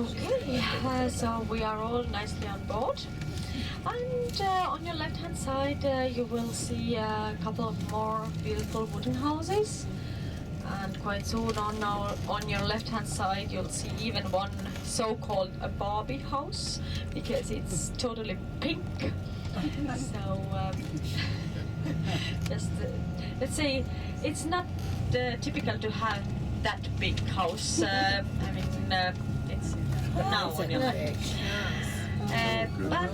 Okay, so we are all nicely on board. And on your left hand side you will see a couple of more beautiful wooden houses. And quite soon on your left hand side you'll see even one so-called a Barbie house, because it's totally pink. So just let's say it's not typical to have that big house. I mean it's now on your left. But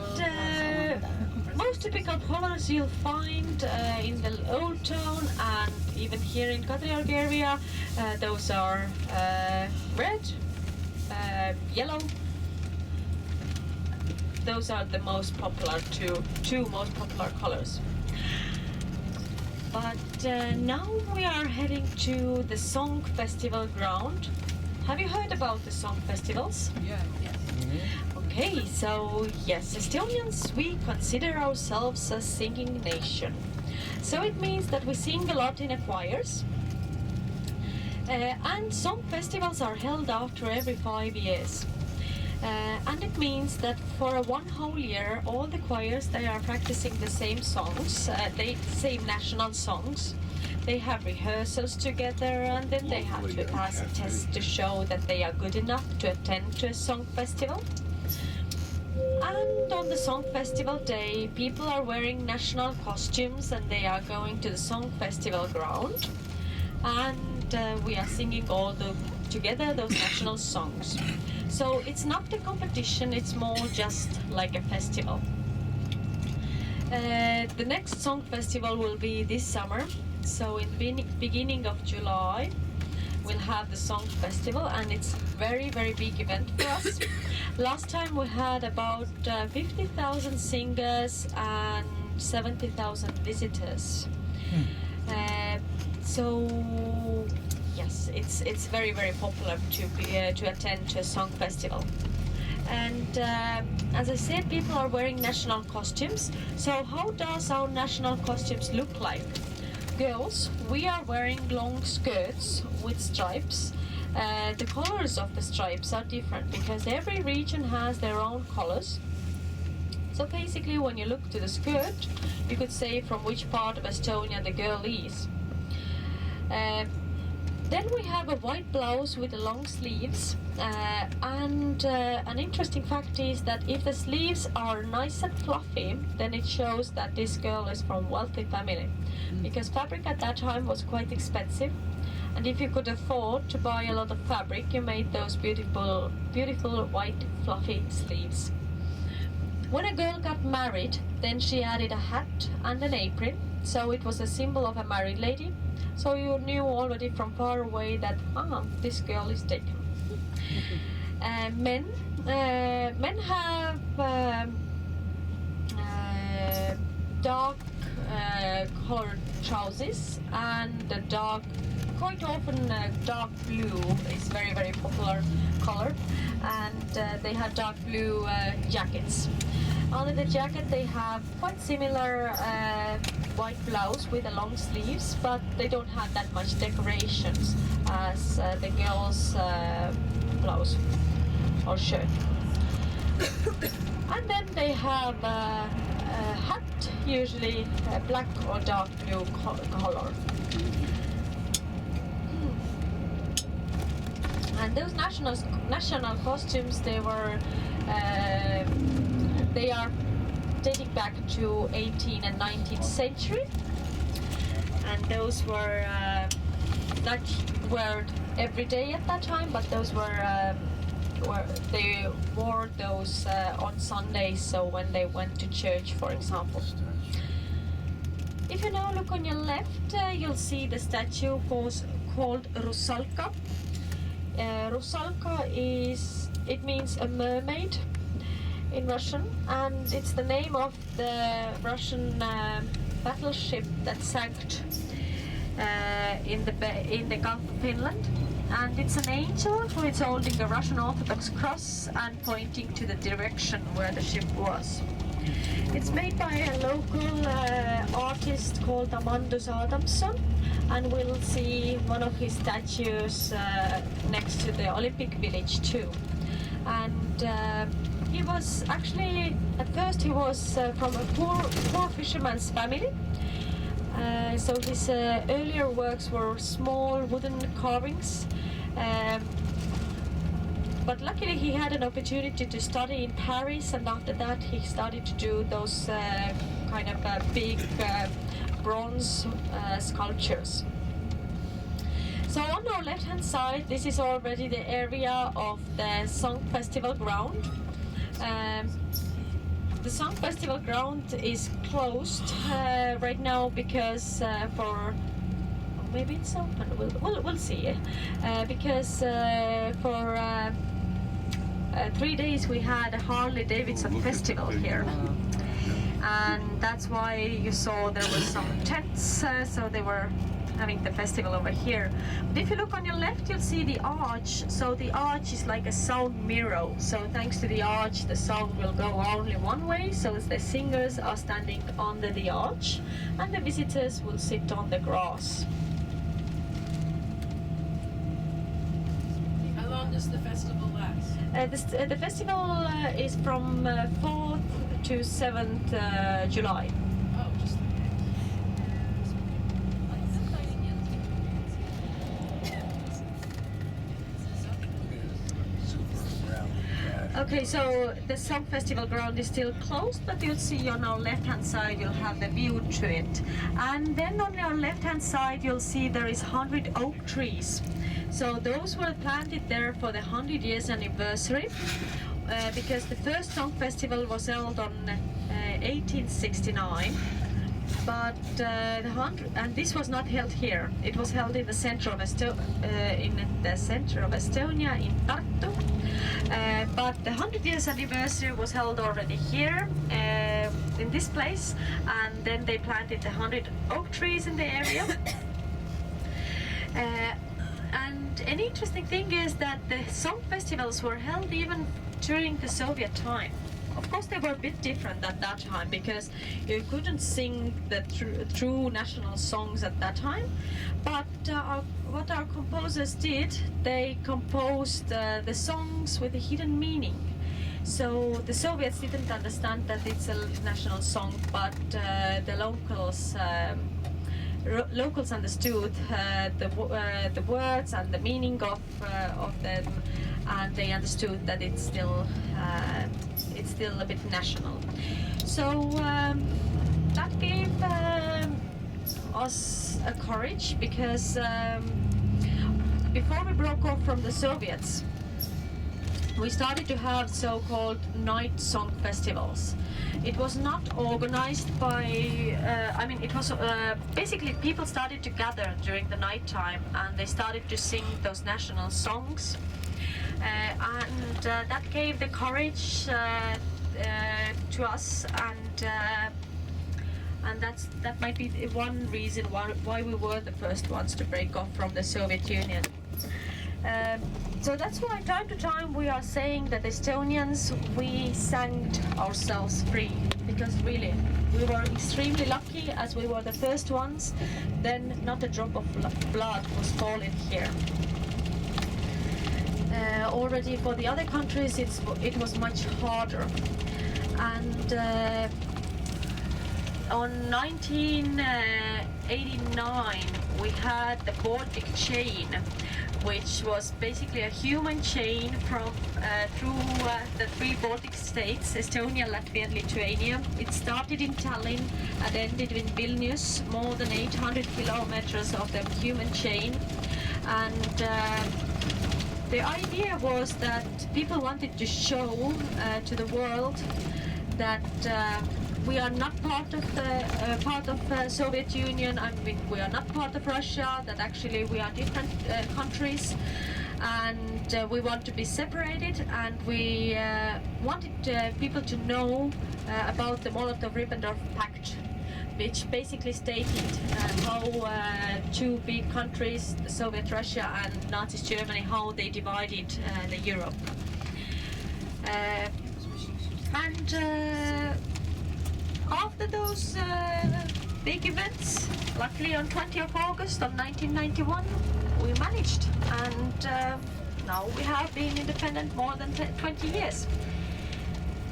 most typical colors you'll find in the old town and even here in Kadriorg area. Those are red, yellow. Those are the most popular two most popular colors. But now we are heading to the Song Festival ground. Have you heard about the song festivals? Yeah. Okay, so yes, Estonians, we consider ourselves a singing nation. So it means that we sing a lot in choirs. And song festivals are held after every 5 years. And it means that for one whole year, all the choirs, they are practicing the same songs, same national songs. They have rehearsals together, and then they have to pass a test to show that they are good enough to attend to a song festival. And on the song festival day, people are wearing national costumes and they are going to the song festival ground. And we are singing all together those national songs. So it's not a competition, it's more just like a festival. The next song festival will be this summer. So in the beginning of July we'll have the song festival, and it's very big event for us. Last time we had about 50,000 singers and 70,000 visitors. So yes, it's very popular to attend to a song festival. And as I said, people are wearing national costumes. So how does our national costumes look like? Girls, we are wearing long skirts with stripes. The colors of the stripes are different because every region has their own colors. So basically when you look to the skirt, you could say from which part of Estonia the girl is. Then we have a white blouse with the long sleeves, and an interesting fact is that if the sleeves are nice and fluffy, then it shows that this girl is from wealthy family, because fabric at that time was quite expensive, and if you could afford to buy a lot of fabric, you made those beautiful white fluffy sleeves. When a girl got married, then she added a hat and an apron, so it was a symbol of a married lady. So you knew already from far away that this girl is taken. Men have dark colored trousers, and quite often dark blue is very popular color, and they have dark blue jackets. Under the jacket they have quite similar white blouse with the long sleeves, but they don't have that much decorations as the girls' blouse or shirt. And then they have a hat, usually black or dark blue color. And those national costumes, they are dating back to 18th and 19th century, and those were not worn every day at that time, but those they wore those on Sundays, so when they went to church, for example. If you now look on your left, you'll see the statue called Rusalka. Rusalka means a mermaid in Russian, and it's the name of the Russian battleship that sank in the Gulf of Finland. And it's an angel who is holding a Russian Orthodox cross and pointing to the direction where the ship was. It's made by a local artist called Amandus Adamson, and we'll see one of his statues next to the Olympic Village too. and he was actually, at first he was from a poor fisherman's family. So his earlier works were small wooden carvings, but luckily he had an opportunity to study in Paris, and after that he started to do those kind of big bronze sculptures. So on our left hand side, this is already the area of the Song Festival ground. The Song Festival ground is closed right now because maybe it's open. We'll see. Because for 3 days we had a Harley Davidson festival here, and that's why you saw there were some tents. So they were having the festival over here. But if you look on your left, you'll see the arch. So the arch is like a sound mirror. So thanks to the arch, the sound will go only one way. So the singers are standing under the arch, and the visitors will sit on the grass. How long does the festival last? The festival is from 4th to 7th July. Oh, just Okay, so the Song Festival ground is still closed, but you'll see on our left-hand side you'll have the view to it. And then on our left-hand side you'll see there is 100 oak trees. So those were planted there for the 100 years anniversary, because the first Song Festival was held on 1869. But and this was not held here. It was held in the center of Estonia, in Tartu. But the 100 years anniversary was held already here in this place, and then they planted the 100 oak trees in the area. And an interesting thing is that the song festivals were held even during the Soviet time. Of course, they were a bit different at that time because you couldn't sing the true national songs at that time. But what our composers did, they composed the songs with a hidden meaning. So the Soviets didn't understand that it's a national song, but the locals understood the words and the meaning of them, and they understood that it's still a bit national. So that gave us a courage, because before we broke off from the Soviets, we started to have so-called night song festivals. It was not organized by, it was basically people started to gather during the night time, and they started to sing those national songs. And that gave the courage to us, and that might be one reason why we were the first ones to break off from the Soviet Union. So that's why time to time we are saying that Estonians, we sang ourselves free, because really we were extremely lucky as we were the first ones. Then not a drop of blood was falling here. Already for the other countries it was much harder. And on 1989 we had the Baltic chain, which was basically a human chain from through the 3 Baltic states, Estonia, Latvia and Lithuania. It started in Tallinn and ended in Vilnius, more than 800 kilometers of the human chain. And the idea was that people wanted to show to the world that we are not part of the Soviet Union. I mean, we are not part of Russia. That actually we are different countries, and we want to be separated. And we wanted people to know about the Molotov-Ribbentrop Pact, which basically stated how 2 big countries, the Soviet Russia and Nazi Germany, how they divided the Europe. After those big events, luckily on 20th of August of 1991, we managed, and Now we have been independent more than 20 years.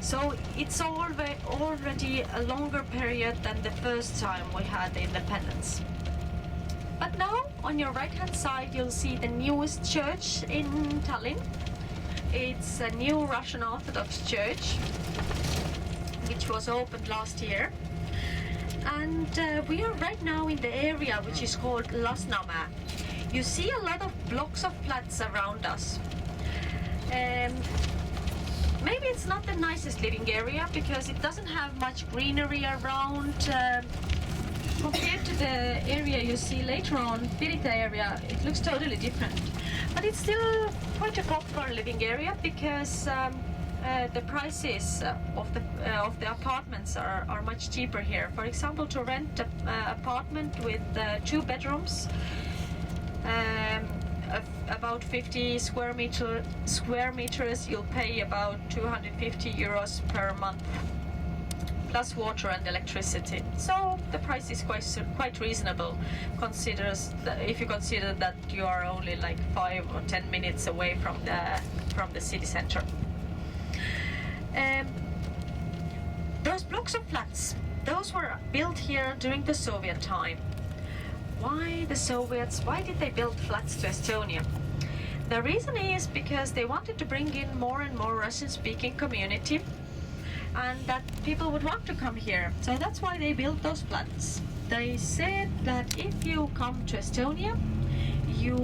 So it's already a longer period than the first time we had the independence. But now on your right hand side you'll see the newest church in Tallinn. It's a new Russian Orthodox church which was opened last year. And we are right now in the area which is called Lasnamäe. You see a lot of blocks of flats around us. Maybe it's not the nicest living area because it doesn't have much greenery around. Compared to the area you see later on, Pirita area, it looks totally different. But it's still quite a popular living area because the prices of the apartments are much cheaper here. For example, to rent an apartment with 2 bedrooms, about 50 square meters, you'll pay about 250 euros per month, plus water and electricity. So the price is quite reasonable, if you consider that you are only like 5 or 10 minutes away from the city center. Those blocks of flats, those were built here during the Soviet time. Why the Soviets? Why did they build flats to Estonia? The reason is because they wanted to bring in more and more Russian-speaking community, and that people would want to come here. So that's why they built those flats. They said that if you come to Estonia, you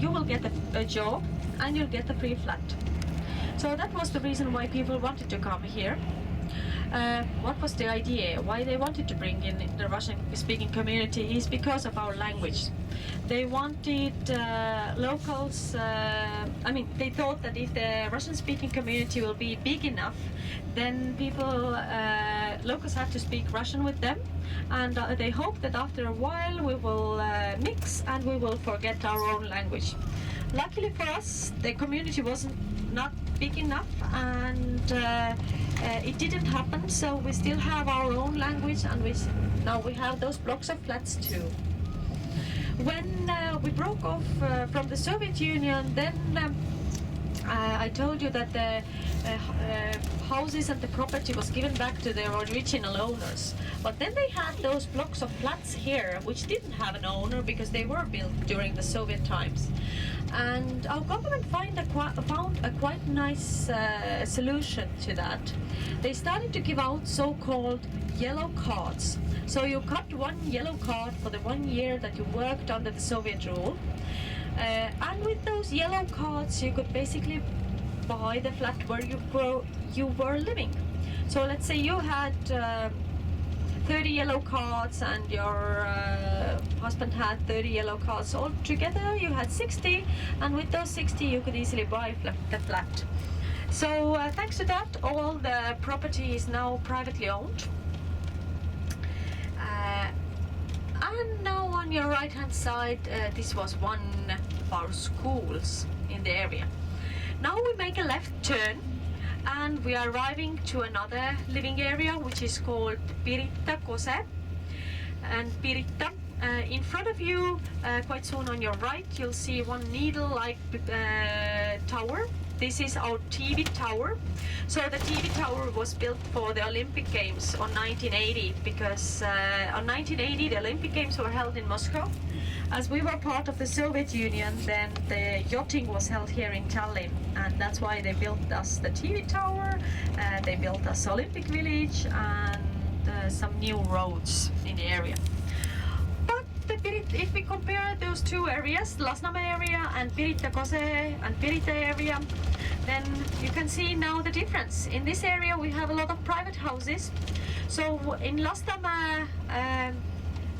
will get a job and you'll get a free flat. So that was the reason why people wanted to come here. What was the idea? Why they wanted to bring in the Russian-speaking community is because of our language. They wanted locals, they thought that if the Russian-speaking community will be big enough, then locals have to speak Russian with them, and they hope that after a while we will mix and we will forget our own language. Luckily for us, the community wasn't not big enough, and it didn't happen, so we still have our own language, and now we have those blocks of flats too. When we broke off from the Soviet Union, then I told you that the houses and the property was given back to their original owners. But then they had those blocks of flats here, which didn't have an owner because they were built during the Soviet times. And our government found a quite nice solution to that. They started to give out so-called yellow cards. So you got one yellow card for the 1 year that you worked under the Soviet rule. And with those yellow cards you could basically buy the flat where you were living. So let's say you had 30 yellow cards and your husband had 30 yellow cards. All together you had 60, and with those 60 you could easily buy the flat. So thanks to that, all the property is now privately owned. And now on your right hand side, this was one of our schools in the area. Now we make a left turn and we are arriving to another living area which is called Pirita Kose. And Pirita, in front of you, quite soon on your right, you'll see one needle-like tower. This is our TV tower. So the TV tower was built for the Olympic Games on 1980 because on 1980 the Olympic Games were held in Moscow. As we were part of the Soviet Union, then the yachting was held here in Tallinn, and that's why they built us the TV tower, they built us Olympic Village and some new roads in the area. If we compare those two areas, Lasnamäe area and Pirita Kose and Pirita area, then you can see now the difference. In this area we have a lot of private houses. So in Lasnamäe,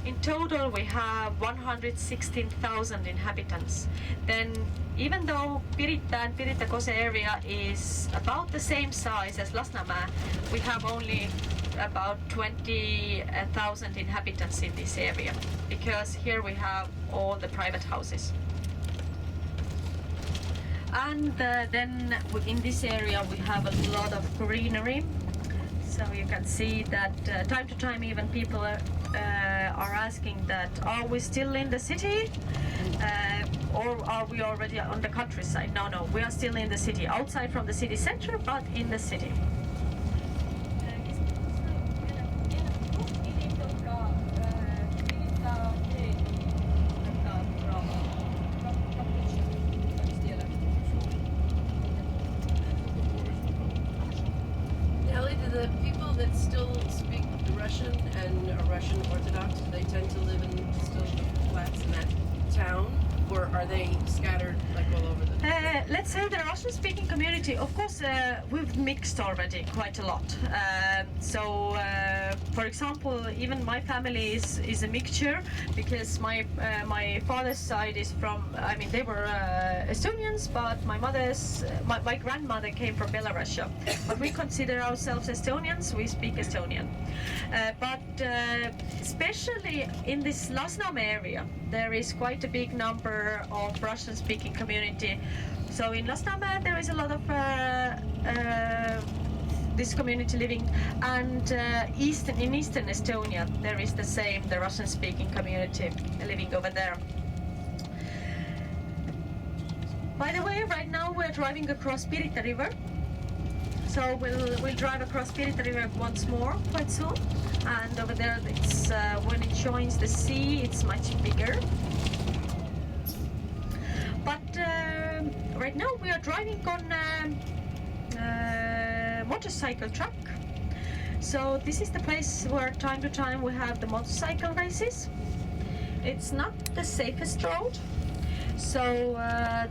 in total we have 116,000 inhabitants. Then even though Pirita and Pirita Kose area is about the same size as Lasnamäe, we have only about 20,000 inhabitants in this area, because here we have all the private houses. And then in this area we have a lot of greenery. So you can see that time to time even people are asking that, are we still in the city? or are we already on the countryside? No, no, we are still in the city, outside from the city center, but in the city. Ellie, do the people that still speak Russian and are Russian Orthodox, do they tend to live in still the flats in that town, or are they scattered like all over the? Let's say the Russian-speaking community. Of course, we've mixed already quite a lot. For example, even my family is a mixture because my father's side is from. I mean, they were Estonians, but my grandmother came from Belarus. But we consider ourselves Estonians. We speak Estonian. But especially in this Lasnamäe area, there is quite a big number of Russian-speaking community. So in Lasnamäe there is a lot of this community living, and in eastern Estonia there is the same, the Russian-speaking community living over there. By the way, right now we're driving across Pirita River. So we'll drive across Pirita River once more quite soon, and over there it's when it joins the sea it's much bigger. But right now we are driving on a motorcycle track. So this is the place where time to time we have the motorcycle races. It's not the safest road. So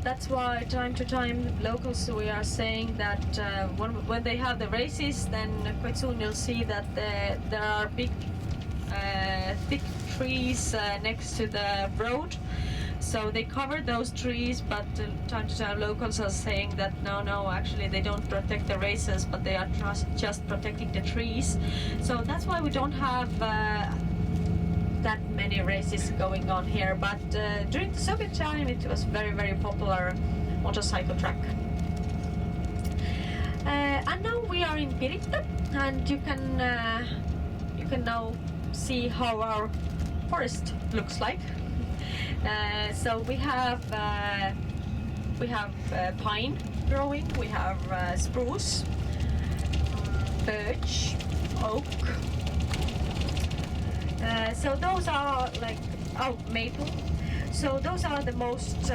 that's why time to time locals we are saying that when they have the races, then quite soon you'll see that there are big thick trees next to the road. So they cover those trees, but time to time locals are saying that no, actually they don't protect the races, but they are just protecting the trees. So that's why we don't have that many races going on here, but during the Soviet time it was very, very popular motorcycle track. And now we are in Pirita, and you can now see how our forest looks like. So we have pine growing, we have spruce, birch, oak. So those are like maple. So those are the most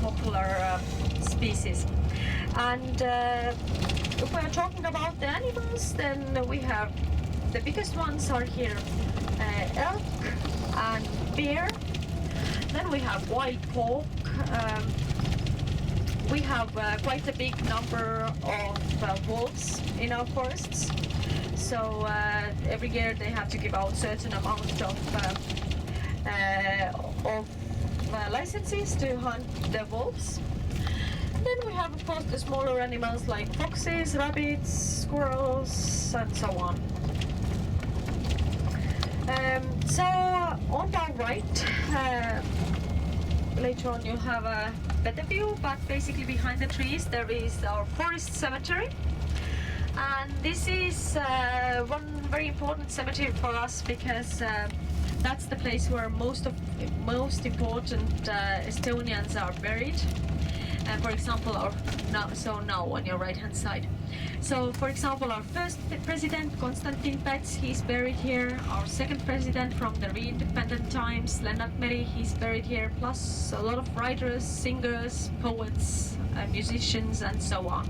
popular species. And if we are talking about the animals, then we have the biggest ones are here elk and bear. Then we have wild pork. We have quite a big number of wolves in our forests. So every year they have to give out certain amount of licenses to hunt the wolves. And then we have, of course, the smaller animals like foxes, rabbits, squirrels, and so on. So on our right, later on you'll have a better view, but basically behind the trees there is our forest cemetery. And this is one very important cemetery for us because that's the place where most important Estonians are buried. For example, now on your right hand side. So for example, our first president, Konstantin Päts, he's buried here. Our second president from the re-independent times, Lennart Meri, he's buried here. Plus a lot of writers, singers, poets, musicians, and so on.